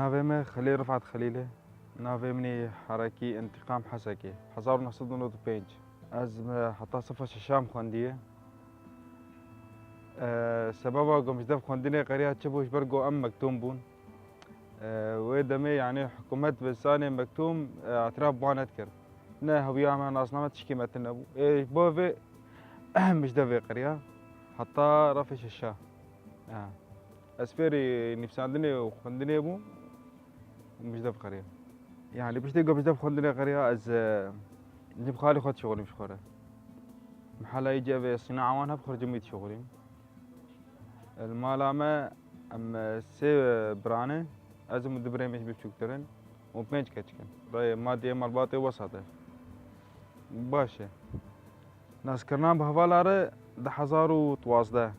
نافيمي خليل رفعت خليلي نافيمني حركي انتقام حسكي 1995 از حتى صفة الشام خواندية سببها قمش دف خوانديني قريها تشبوش برقو أم مكتوم بون ويدمي يعني حكومات بساني مكتوم اعتراف بوان أذكر نه هويا ما ناس نامت تشكي متنبو إيه بوفي مش دفي قريها حتى رفش الشاه اسفيري نفساندني وخندني بو مش دف قرية يعني باش تلقى باش دف خندني قرية از نجيب خالي خد شغلي مش خورة محل يجي في صناعة وانا بخرج ميت شغلي المالامة ام سي براني از مدبرين مش بشكترن وبينج كتشكن راي مادي مرباطي وسطه باشا ناس كرنام بهفالاره ده 1012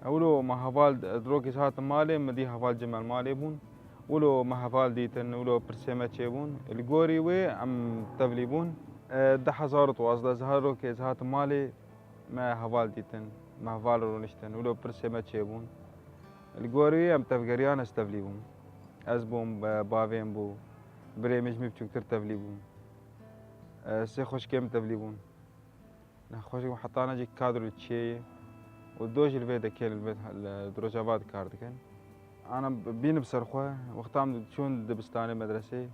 اولو ما هفال دروكي ساعات مالي مدي هفال جمال مالي بون ولو ما هفال ديتن ولو برسيمة بون الجوري وي ام تبليبون ده 1012 زهرو كي ساعات مالي ما هفال ديتن ما هفال رونشتن ولو برسيمة بون الجوري ام تفقريان استبليبون ازبوم بافين بو بريمج مبتشوكتر تبليبون سي خوش كيم تبليبون خوش حطانا جي كادرو تشي ودوج الفيدا كيل البيت الدروجابات كاردكن انا بين بسرخوه وقتام شون دبستاني مدرسي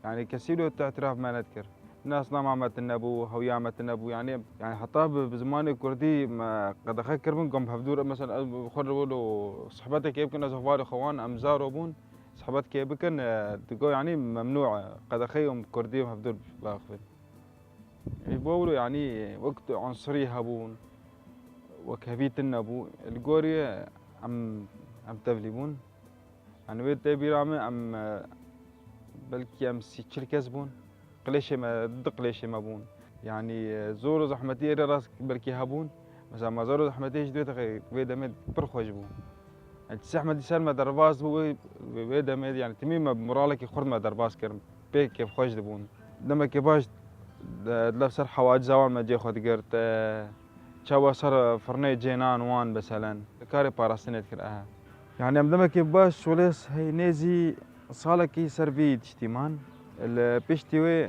يعني كسيلو اعتراف ما نذكر الناس نام عمت النبو هويا عمت النبو يعني حتى بزمان الكردي ما قد اخكر من قم بحفدور مثلا خربوا له صحبتك يمكن ازهوار خوان امزار بون صحبتك يمكن تقول يعني ممنوع قد اخيهم كردي بحفدور باخذ يبولوا يعني وقت عنصري هبون وكهبيت النبو الجوري عم تبليبون يعني بيت تبيرامي عم بلكي عم سيتشل كسبون قليش ما قليش ما بون يعني زور زحمتي راس بلكي هبون مثلا ما زور زحمتي جديد بيدا مد برخوج بون يعني تسحمد يسال ما درباس هو بيدا مد يعني تميم مرالك يخرج ما درباس كرم بيك كيف خوج دبون لما كيفاش لفسر حواج زوال ما جي خود قرت شاوا صار فرني جينان وان مثلا كاري باراستنيت كراها يعني عندما كيباش وليس هي نيزي صالكي سرفي اجتمان البيشتيوي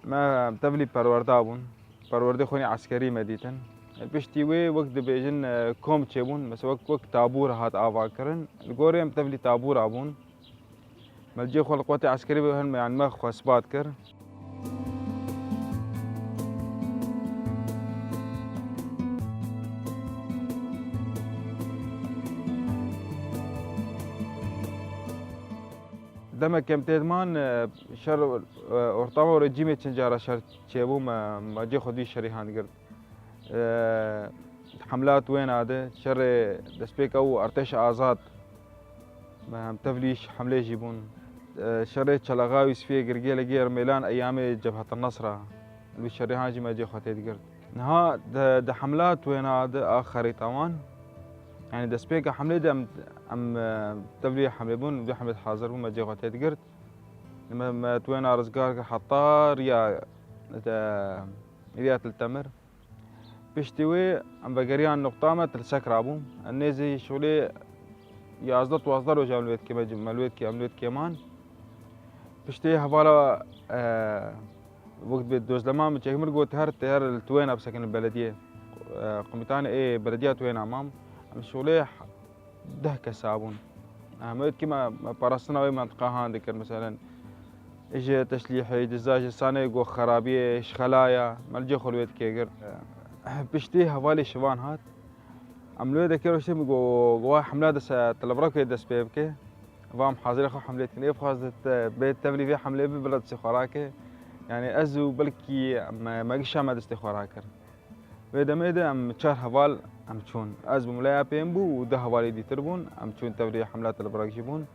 ما تبلي باروردابون باروردي خوني عسكري مديتن البيشتيوي وقت بيجن كوم تشيبون بس وقت تابور هات افاكرن الغوري ام تبلي تابور ابون ملجي خو القوات العسكري بهن يعني ما خو اثبات كر دما كم تدمان شر ارتاو رجيمي تنجارة شر تشيبو ما جي خدي شريحان قرد حملات وين هذا شر دسبيك او ارتش ازاد ما تفليش حمله يجيبون شر تشلغاوي سفي قرقيله غير ميلان ايام جبهة النصرة اللي شريحان جي ما جي خدي قرد نها ده حملات وين هذا اخري طوان يعني دسبيكا حملة دم تبلي حملة بون بدي حملة حاضر بون ما جي غوتيت قرد لما توينا رزقار حطار يا ريات التمر بيشتوي ام بقريان نقطامة تلسكر ابون النيزي شغلي يا ازدت واصدر وجا ملويت كيما ملويت كي ملويت كيمان بيشتي هفالا وقت بيدوز لما متشكمر قوت تهر التوينة بسكن البلدية قمتان ايه بلدية توينة امام شغلي ده كسابون ميت كيما باراستنا وي منطقة هاندكر مثلا اجي تشليحي جزاج السانة يقو خرابية خلايا ملجي خلويت كيقر بشتي هوالي شبان هات عملوه دكير وشتي قوا حملة دس تلبركي دس بيبكي فام حاضر خو حملة كنيف خاصة بيت تبلي في حملة ببلد سخوراكي يعني ازو بلكي ما قشا ما دستي خوراكر ويدا ميدا ام تشار هوال ام تشون از بملايا بينبو وده هوالي دي تربون ام تشون تبري حملات البراك جيبون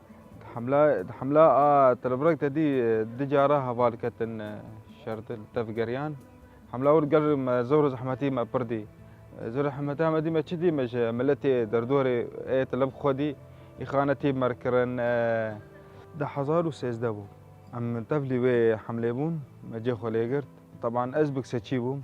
حملة تلبراك تدي دجارة هوال كتن شرط التفقريان حملة ورقر ما زور زحمتي ما بردي زور زحمتها ما دي ما تشدي مش ملتي دردوري ايه تلب خودي إخانتي مركرن ده 1016 ام تفلي وي حملة بون ما جي خوليقرت طبعا ازبك ستشيبو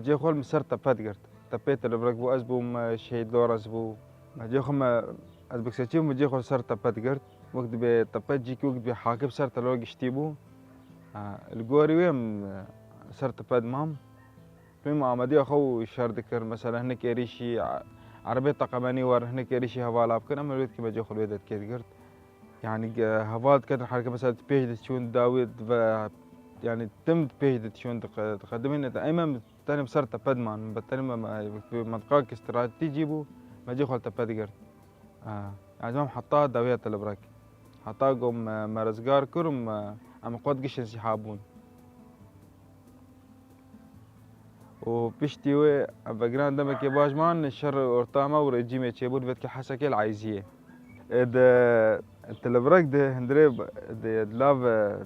جي خول مسر تبات قرت تبيت اللي بركبو أزبو شهيد لور أزبو ما جي خول أزبك ساتشيو ما جي خول سر تبات قرت وقت بتبات جيك وقت بحاكب سر تلوج اشتيبو الجوري ويم سر تبات مام فيما عمدي أخو شهر ذكر مثلا هناك ريشي عربية طقماني ور هناك ريشي هوالا بكن أما الوقت كما جي خول ويدت كيد قرت يعني هفات كتر حركة مثلا بيج تشون داوود يعني تم بيج تشون تقدمين أيمن تاني بصرت بدمان بتاني ما في منطقة استراتيجي بو ما جي خالت بدقر يعني ما حطها داوية البراك حطها قوم مرزقار كرم أم قد قش انسحابون وبيشتي بجران دمك يباش مان الشر ورطامة ورجيمة تشيبون بيتك حسكي العايزية ده التلبرك ده هندري ده لاف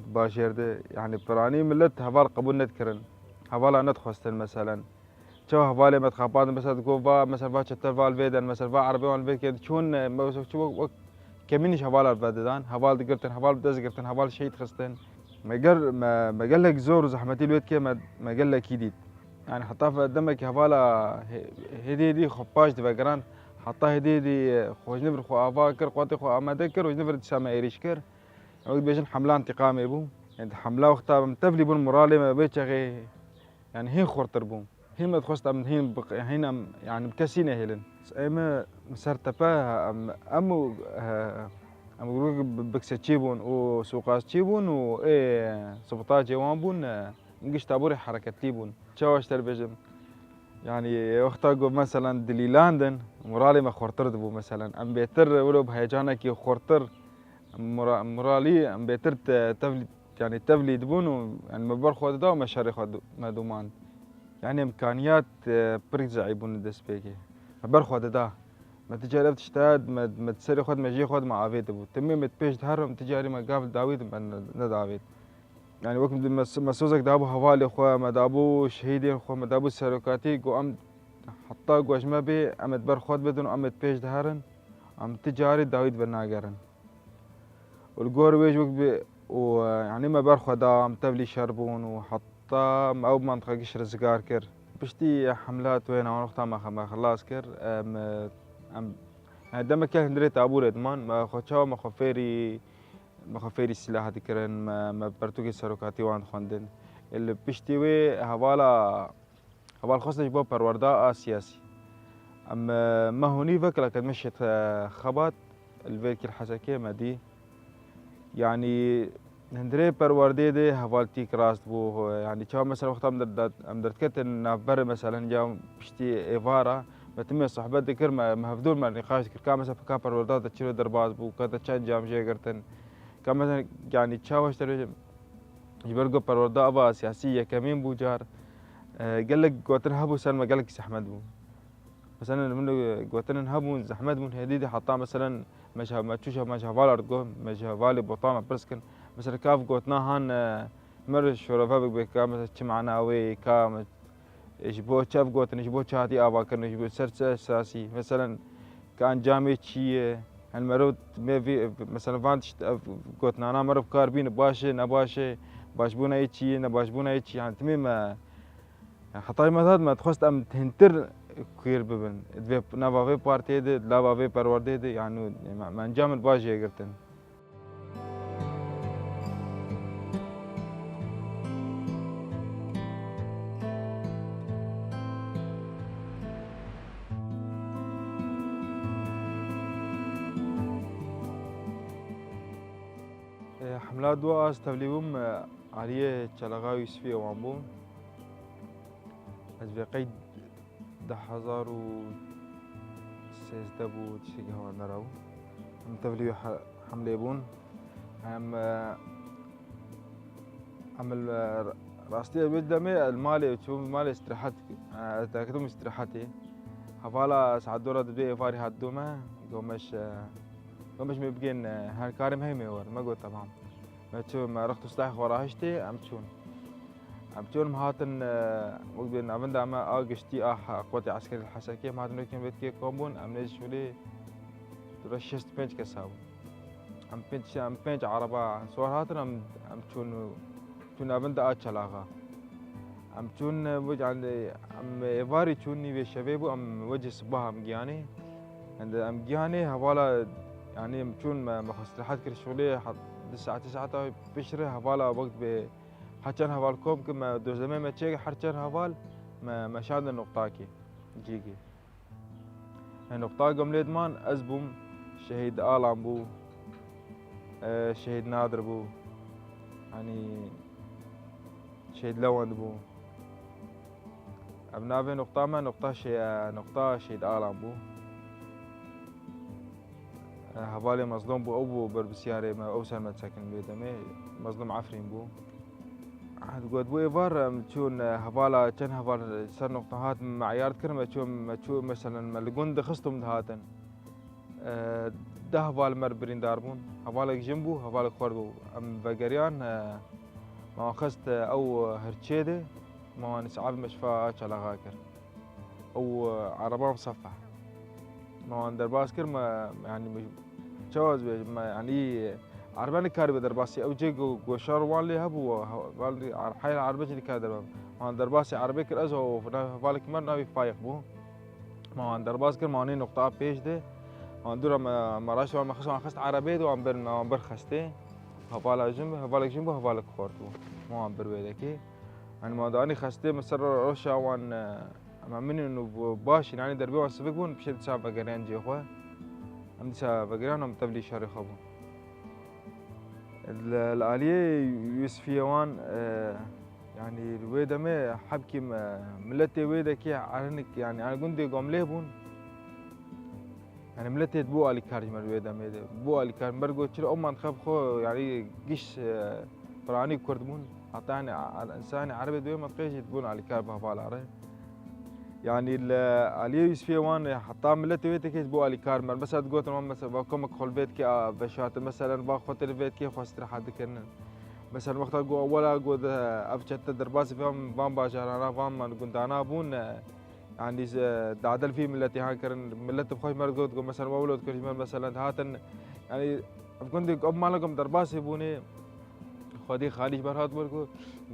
باشير ده يعني براني ملت هفال قبول نذكرن هفال ندخستن مثلا شو هفالي متخابات مثلا تقول فا مثلا فا شتر فال فيدن مثلا فا عربي وان فيد كده شون شو كمينش هفال البددان هفال دقرتن هفال بدزقرتن هفال شيء خستن ما قال لك زور زحمتي الويت كي ما قال لك يديد يعني حطها في دمك هفالا هدي خباش دي بقران حطها هدي خوش نفر خو افاكر قواتي خو امادكر وش نفر تسامى ايريشكر عود بيجن حملة انتقامي بو يعني حملة وقتها متفلي بون مرالي ما بيتش غي يعني هين خورتر بوم هين ما تخست من هين هين يعني مكسينه هيلن اما مسرتبا امو امو بكسة تشيبون وسوقاس تشيبون و ايه سبطاج جوان بون نقش تابوري حركة تيبون تشاوش تلفزيون يعني وقتها مثلا دليلاندن مرالي ما خورتر دبو مثلا ام بيتر ولو بهيجانا كي خورتر مرالي ام بيتر تفلي يعني تفلي دبون يعني مبر خود دا ومشاري خود مدومان يعني امكانيات بريزا عيبون دسبيكي مبر خود دا ما تجارب تشتاد ما تسري خود ما جي خود ما عافيت دبو تمي متبيش دهرم تجاري ما قابل داويد من نداويد يعني وقت مسوزك دابو هوالي خو ما دابو شهيدين خو ما دابو سرقاتي قو ام حطا قوش ما بي ام تبر خود بدون ام تبيش دهرن ام تجاري داويد بناقرن والقور ويج وقت بي ويعني ما بر خدا ام تبلي شربون وحطا او منطقة قشر زقار كر بشتي حملات وين وقتها ما خلاص كر ام يعني دم كان هندريت ابو ردمان ما خوتشاو ما خفيري السلاح ذكرن ما برتوكي سرقاتي وان خواندن اللي بيشتوي هوالا خاصة جبوا بروردا سياسي أما ما هوني فك لكن مشيت خبط الفيك الحسكية ما دي يعني هندري بروردي دي هوالتي كراست بو يعني شو مثلا وقت أمدرت كتن نافبر مثلا جاو بيشتي إيفارا بتمي صحبات ذكر ما هفدول ما نقاش ذكر كان مثلا فكان بروردات تشيلو درباز بو كذا تشان جام جي قرتن كان مثلا يعني تشاوش ترى يبرقوا بروردا أبا سياسية كمين بوجار قال لك قوتن هبو سلمى قال لك زحمد بو مثلا منو قوتن هبو زحمد من هديدي حطها مثلا ما تشوشها ما شافال أرجو ما شافالي بطامة برسكن مثلا كاف قوتنا هان مر شرفا بكا مثلا تشمعنا وي كام إجبو شاف قوتن إجبو شاتي أبا كن إجبو سرسة ساسي مثلا كان جامع شيء المرود ما في مثلا فانتش قوتنا أنا مرة بكاربين باشة نباشة باشبونا يجي نباشبونا يجي يعني تمام يعني حتى ما تخست أم تهنتر كير ببن دفي نبا في بارتي ده لا في بروردي ده يعني ما نجامل باجي قرتن حملات دوا استوليهم عليه تشلغا يوسفي وامبون از قيد 10,000 و تشيكي هو نراو هم توليو حملة بون هم راستي بالدمي المالي تشوف مالي استراحات تاكدهم استراحتي حفالا ساعات دورة تبدي فاري هادوما قومش مبقين هالكارم هيمي ور ما قلت تمام ما تشوف ما رحت استاخ وراهشتي ام تشون مهاتن وقت بين أبن دعما أجشتي قوتي عسكري الحسكية مهاتن لكن بيت كي كومبون أم نجشولي ترشست بنج كساو أم بنج عربا صور هاتن أم تشون أبن دا أتشلاغا ام چون وجه عند ام ایواری چونی به شبابو ام وجه صباح ام گیانی عند ام گیانی حوالا يعني ام چون ما خصلحات كل شغلي حط الساعة 9 بشرة حوالا وقت ب حچن حوال كوم كما دو زمان ما تشيك حرچن حوال ما شاد النقطاكي جيكي النقطة قمليد مان ازبوم شهيد آلام بو شهيد نادر بو يعني شهيد لوند بو ابنافي نقطة ما نقطة شهيد آلام بو هوالي مظلوم بو او بربسياري ما اوسر ما تسكن بيدمي مظلوم عفرين بو عاد قد بو ايفار تشون هوالا كان هوال سر نقطة هات معيار كرمة تشون مثلا ملقون خصتم هاتن ده هوال مربرين داربون هوالك جنبو هوالك خوردو ام بقريان ما اخذت او هرتشيدي ما نسعب مشفى على غاكر او عربان مصفح ما درباس كر ما يعني جواز ما يعني عربان كار بدرباسي او جي قشار والي هبو والي حي العربيه اللي كادر ما درباسي عربي كر ازو بالك مر نبي فايق بو ما درباس كر ماني نقطه بيش ده ما دور ما راش ما خص عربي دو ام بر خسته هبالك جنب هبالك خورتو ما ام بر ويدكي يعني ما داني خسته مسر روشا وان اما من انه باش يعني دربي وان سبق بون بشد ساعه بقران جي اخوه ام ساعه بقران ام تبلي شاري خبو الآلية يوسفيوان يعني الويدا ما حبكي ملتي ويدا كي عنك يعني انا قندي قوم ليبون يعني ملتي بو علي كارج مر ويدا ميدا بو علي كارج مرقو تشيل ام انخاف خو يعني قش براني كردمون اعطاني على الانسان عربي دوي ما تقيش تبون علي كارج بهبال عربي يعني الآلية يوسفيوان حطام ملتي ويدا كي بو علي كارج مر بس تقول تمام مثلا باكم خل بيت كي بشات مثلا باخذ البيت كي خو استراحه كن مثلا وقت اقول اولا اقول ابشت درباس فهم بام باجر انا فهم كنت انا بون يعني دعدل في ملتي هاكرن ملت بخوي مرقود مثلا ولد كل مثلا هاتن يعني كنت اب مالكم درباس بوني خدي خالي برهات بركو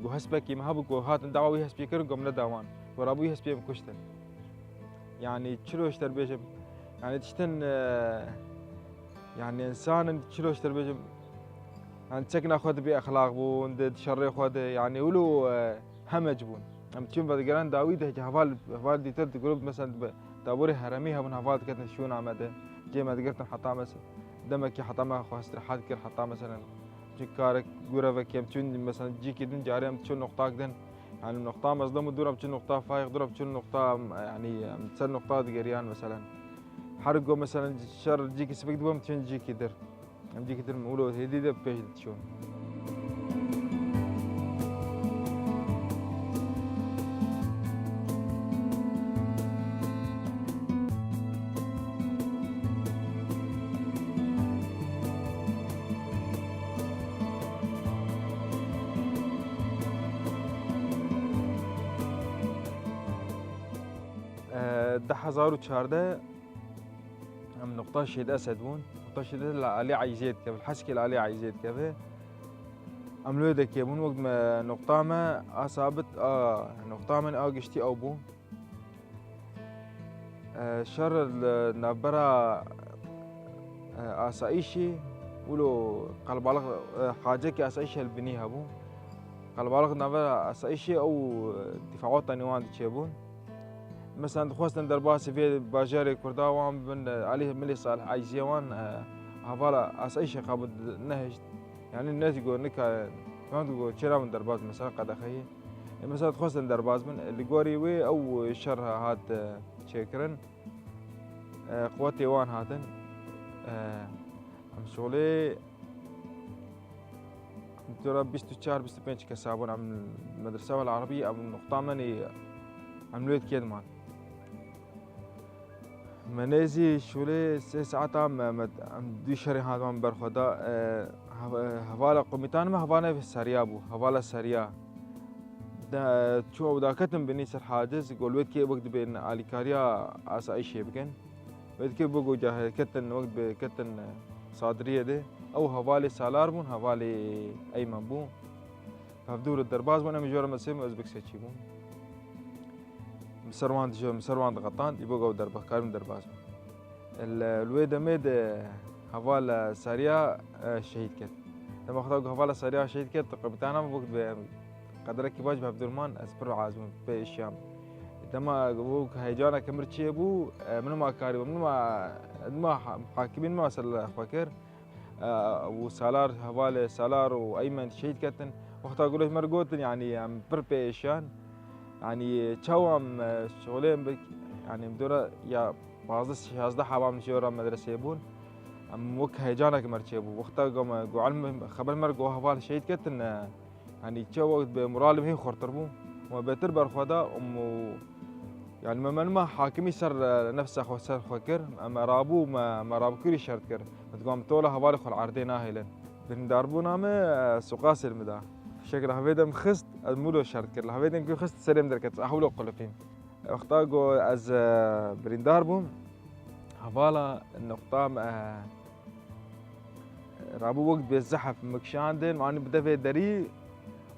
جو حسبك ما هبكو هاتن دعوي حسبيكر قم نداوان ورابي حسبي كشتن يعني تشلوش تربيجم يعني تشتن يعني انسان تشلوش تربيجم يعني تسكن خود باخلاق بون تشري خود يعني ولو همج بون ام تشوف بدقران داويد هفال دي تد جروب مثلا تابوري هرميها من هفال كتن شون عمده جي ما تقدر حطها مثلا دمك حطها ما خو استراحات كر حطها مثلا جكارك غورفك يم تشون مثلا جي كدن جاري ام تشون نقطه كدن يعني نقطه مصدوم دور ام تشون نقطه فايق دور ام تشون نقطه يعني مثلا نقطه دقريان مثلا حرقو مثلا شر جيك سبق دوم تشون جيك در ام جيك در مولو هدي ده بيش تشون ده 1014 ام نقطة شهيد أسد بون نقطة شهيد علي عايزيد كيف الحسكي علي عايزيد كيف ام لو ده بون وقت ما نقطة ما أصابت نقطة من قشتي أو بون شر النبرة أسايشي ولو قلبالغ حاجة أسايشي البنيها بون قلبالغ نبرة أسايشي أو دفاعات نيوان تشيبون مثلا خواستن درباسي في باجاري كرداوان بن عليه ملي صالح عايزيوان هفالا اسايش قابد نهج يعني الناس يقول نكا كمان تقول شرا من درباز مثلا قد اخي مثلا خواستن درباز من اللي قوري وي او شرها هات شكرا قواتي وان هاتن ام شغلي ترى 24 25 كسابون عم المدرسة العربية ام نقطة مني عملويت كيدمان منازي شولي ساعتها دي شري هذا من برخدا هوالا قوميتان ما هوالا في السريابو هوالا سريا دا شو دا كتم بني سر حاجز يقول وقت كي وقت بين عليكاريا اسا اي شيء بكن وقت كي بقو جاه كتن وقت بكتن صادريه ده او هوالي سالار بون هوالي اي منبو فبدور الدرباز وانا مجور مسيم ازبك سيتشي بون مسروان غطان يبقوا دربه كارم درباز الويدا ميد هفال سريع شهيد كت لما خطأ هفال سريع شهيد كت قبتانا بوقت قدرك باج بعبد الرحمن أسبر عازم في الشام لما بوك هيجانا كمرتشي أبو من ما كاري من ما حاكمين ما سل فكر وسالار هفال سالار وأيمن شهيد كتن وقت أقوله مرقوتن يعني بربي إشان يعني شوام شغلين بك يعني مدورة يا بعض هذا حبام نشورا مدرسة يبون أم وك هيجانا كمرتشي أبو وقت قام علم خبر مرقو هفال شهيد كتن يعني شو بمرالم هي خرطربو وما بتربر خدا يعني ما حاكمي سر نفسه خو سر فكر اما رابو ما رابو كل شرط كر تقوم تولا هوالي خل عردين هايلن بنداربو نامه سقاس المدا شكل هفيدم خست المولو شرط كر هفيدم كل خست سلم دركت احولو قلفين اختاقو از برينداربو هوالا النقطة رابو وقت بالزحف مكشاندن معني بدفع دري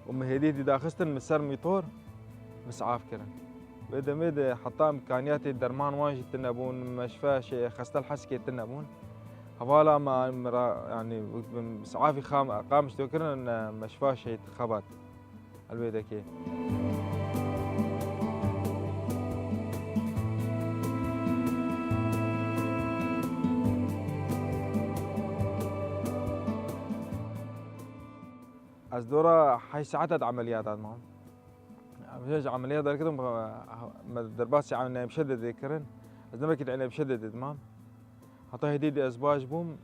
ومهديدي داخستن مسر ميطور مسعاف كرن بدا ميد حطام امكانيات الدرمان واجد تنبون مشفى شيء خست الحسكي تنبون هوالا ما يعني مسعافي قامش توكرن مشفى شيء خبط البيدا كي از دورة حي ساعات عمليات معهم مش عمليات دار كده درباسي عن مشدد ذكرن از نما كده عنا مشدد تمام حطاه هديدي ازباج بوم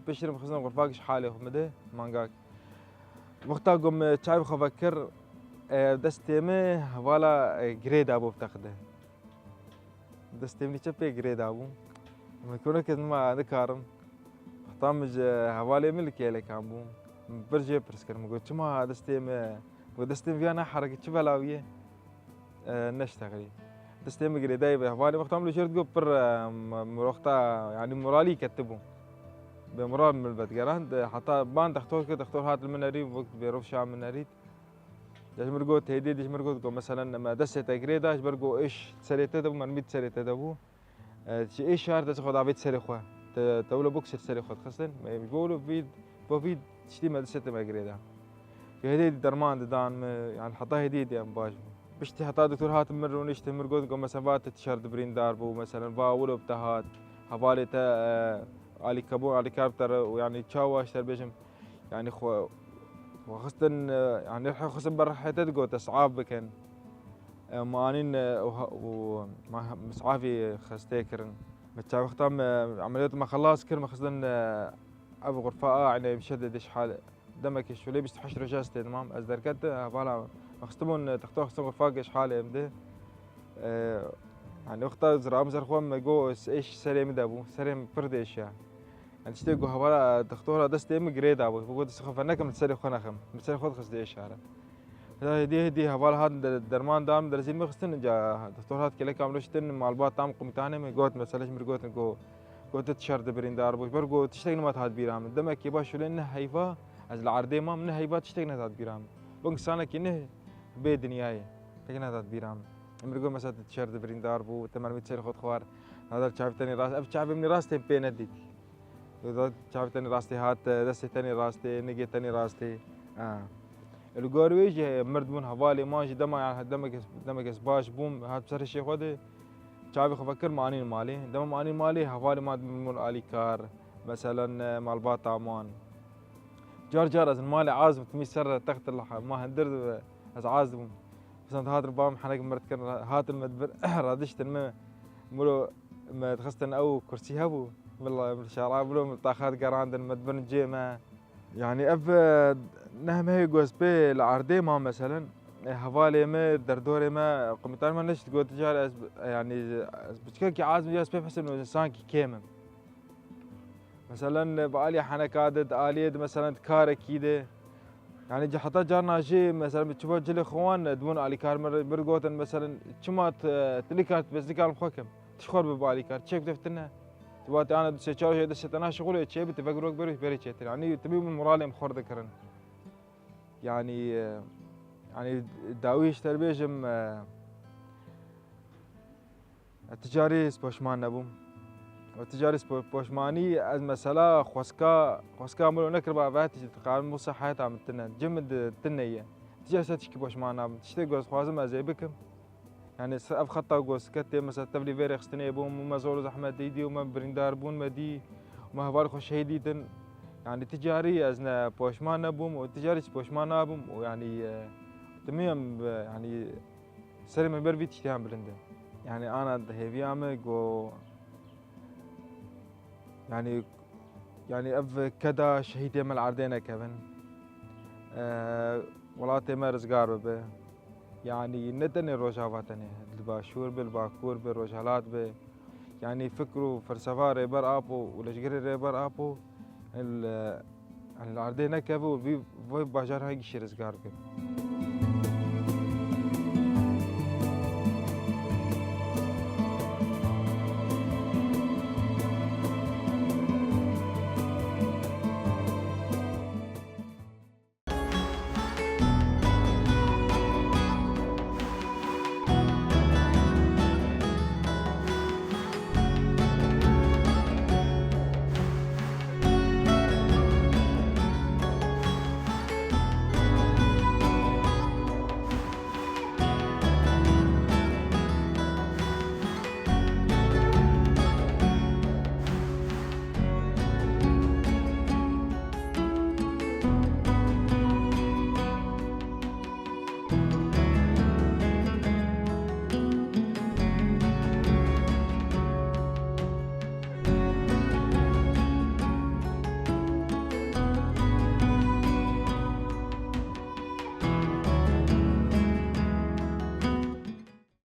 بشرم خزنا غرفاقش حالي خمده مانجاك وقتها قم شايف خفكر دستيمه ولا جريد ابو بتاخده دستيمني شبه جريد ابو ما يكون كده ما ذكرم طامج حوالي ملك يلك عم برجع برسكر مقول شما دستيمه ودستيم فينا حركة شبه لاوية نشتغلي دستيم جريداي بحوالي وقت عملوا شرط جو بر وقتها يعني مرالي كتبوا بمرال من البتقران حتى بان تختار كده تختار هات المناريب وقت بيروف شام مناريد جاش مرقو تهديد جاش مرقو مثلا لما دست جريدا جاش مرقو ايش سريته دبو من 100 سريته دبو ايش شهر تاخذ عبيد سريخه تقول بوكس سريخه خصن ما بيقولوا فيد تشتي ما دست ما جريدا هديد درمان دان يعني حطاه هديد يا باش بشتي حطاه دكتور هات مر ونشتي مرقود قوم مثلا فات تشرد برين داربو مثلا فاولو بتهات حوالي تا علي كابو علي كارتر ويعني تشاوا اشتر بيجم يعني وخاصة يعني خصم برا حتى تقول تصعاب بكن مانين ومسعافي خستيكرن متشاو ختام عمليات ما خلاص كل ما خصنا ابو غرفاء يعني مشدد شحال دمك شو لي بيستحش رجاستي تمام از دركت فوالا مخستمون تختار خصم غرفاء شحال يمده يعني وقتها زرا مزر خوام جو ايش سليم دابو سليم برديش يعني تشتي جو هوالا تختار دستي مجريد ابو بقول سخف انك متسري خونا خم متسري خود خص ايش يعني هدي هوالا هاد درمان دام درزين مخستن جا دكتور هاد كلك عملوشتن مع البات تام قمتانه ميقوت مثلا مرقوت جو قلت تشرد برين داربو برقو تشتغل ما تهاد بيرام دمك يباش لانه هيفا از العردي ما من هيفا تشتغل تهاد بيرام بنك سانه كنه بدنياي تكنا تهاد بيرام مرقو مثلا تشرد برين داربو تمر تصير خد خوار هذا شايف تاني راس اب شايف من راستي بين اديك هذا شايف تاني راستي هات دستي تاني راستي نجي تاني راستي الجورويج مرد من حوالي ماشي دما يعني دمك باش بوم هاد بسر الشيء خده شعبي خفكر مانين مالي دما مانين مالي حوالي ما من الي كار مثلا مال بات عمان جار از مالي عازم تمي سر تخت ما هندر از عازم بس هات ربام حنك مرت كان هات المدبر رادشت ما مولو ما تخستن او كرسي هبو والله من شارع بلو متاخر قراند المدبر جيما يعني اف نهم هي جوز بي العردي ما مثلا حوالي ما دردوري ما قمتان ما نشت قوت تجار يعني بتشكل عازم جاس بي بحس انه انسان كيمم مثلا بقالي حنكادد آليد مثلا كار كيده يعني حتى جارنا جي مثلا بتشوفوا جلي اخوان دمون آلي كار مرقوتن مثلا شما تلي كارت بس كار مخكم تشخر ببالي كار تشيك دفتنا تبغى انا دسيتشارج دستنا شغل تشي بتفكروا بيري بيري تشي يعني تبي من مورالي مخور ذكرن يعني داويش تربيجم تجاری سپاشمان نبوم و تجاری سپاشمانی از مثلا خواسکا ملو نکر با وقتی تقارن موسى حياة عم تنن جمد تنية تجاری ستشکی پاشمان نبوم تشتی گوز خوازم از بکم يعني أف خطة جوز كتة مثلا تبلي فيري خستني بوم وما زول زحمة ديدي وما بريندار بون مدي وما هبار خوش هيديتن يعني تجاري أزنا بوشمان نبوم وتجاري بوشمان نبوم ويعني تمام يعني سري من بربي تشتيهم بلنده يعني أنا هيفي عمق و يعني أف كدا شهيدي من العردينة كمان ولاتي ما رزقار به يعني ندني الروجاواتني الباشور بالباكور بالروجالات به يعني فكروا فلسفة ريبر أبو ولشجري ريبر أبو العردينة كيفو في باجار هاي شيء رزقار كده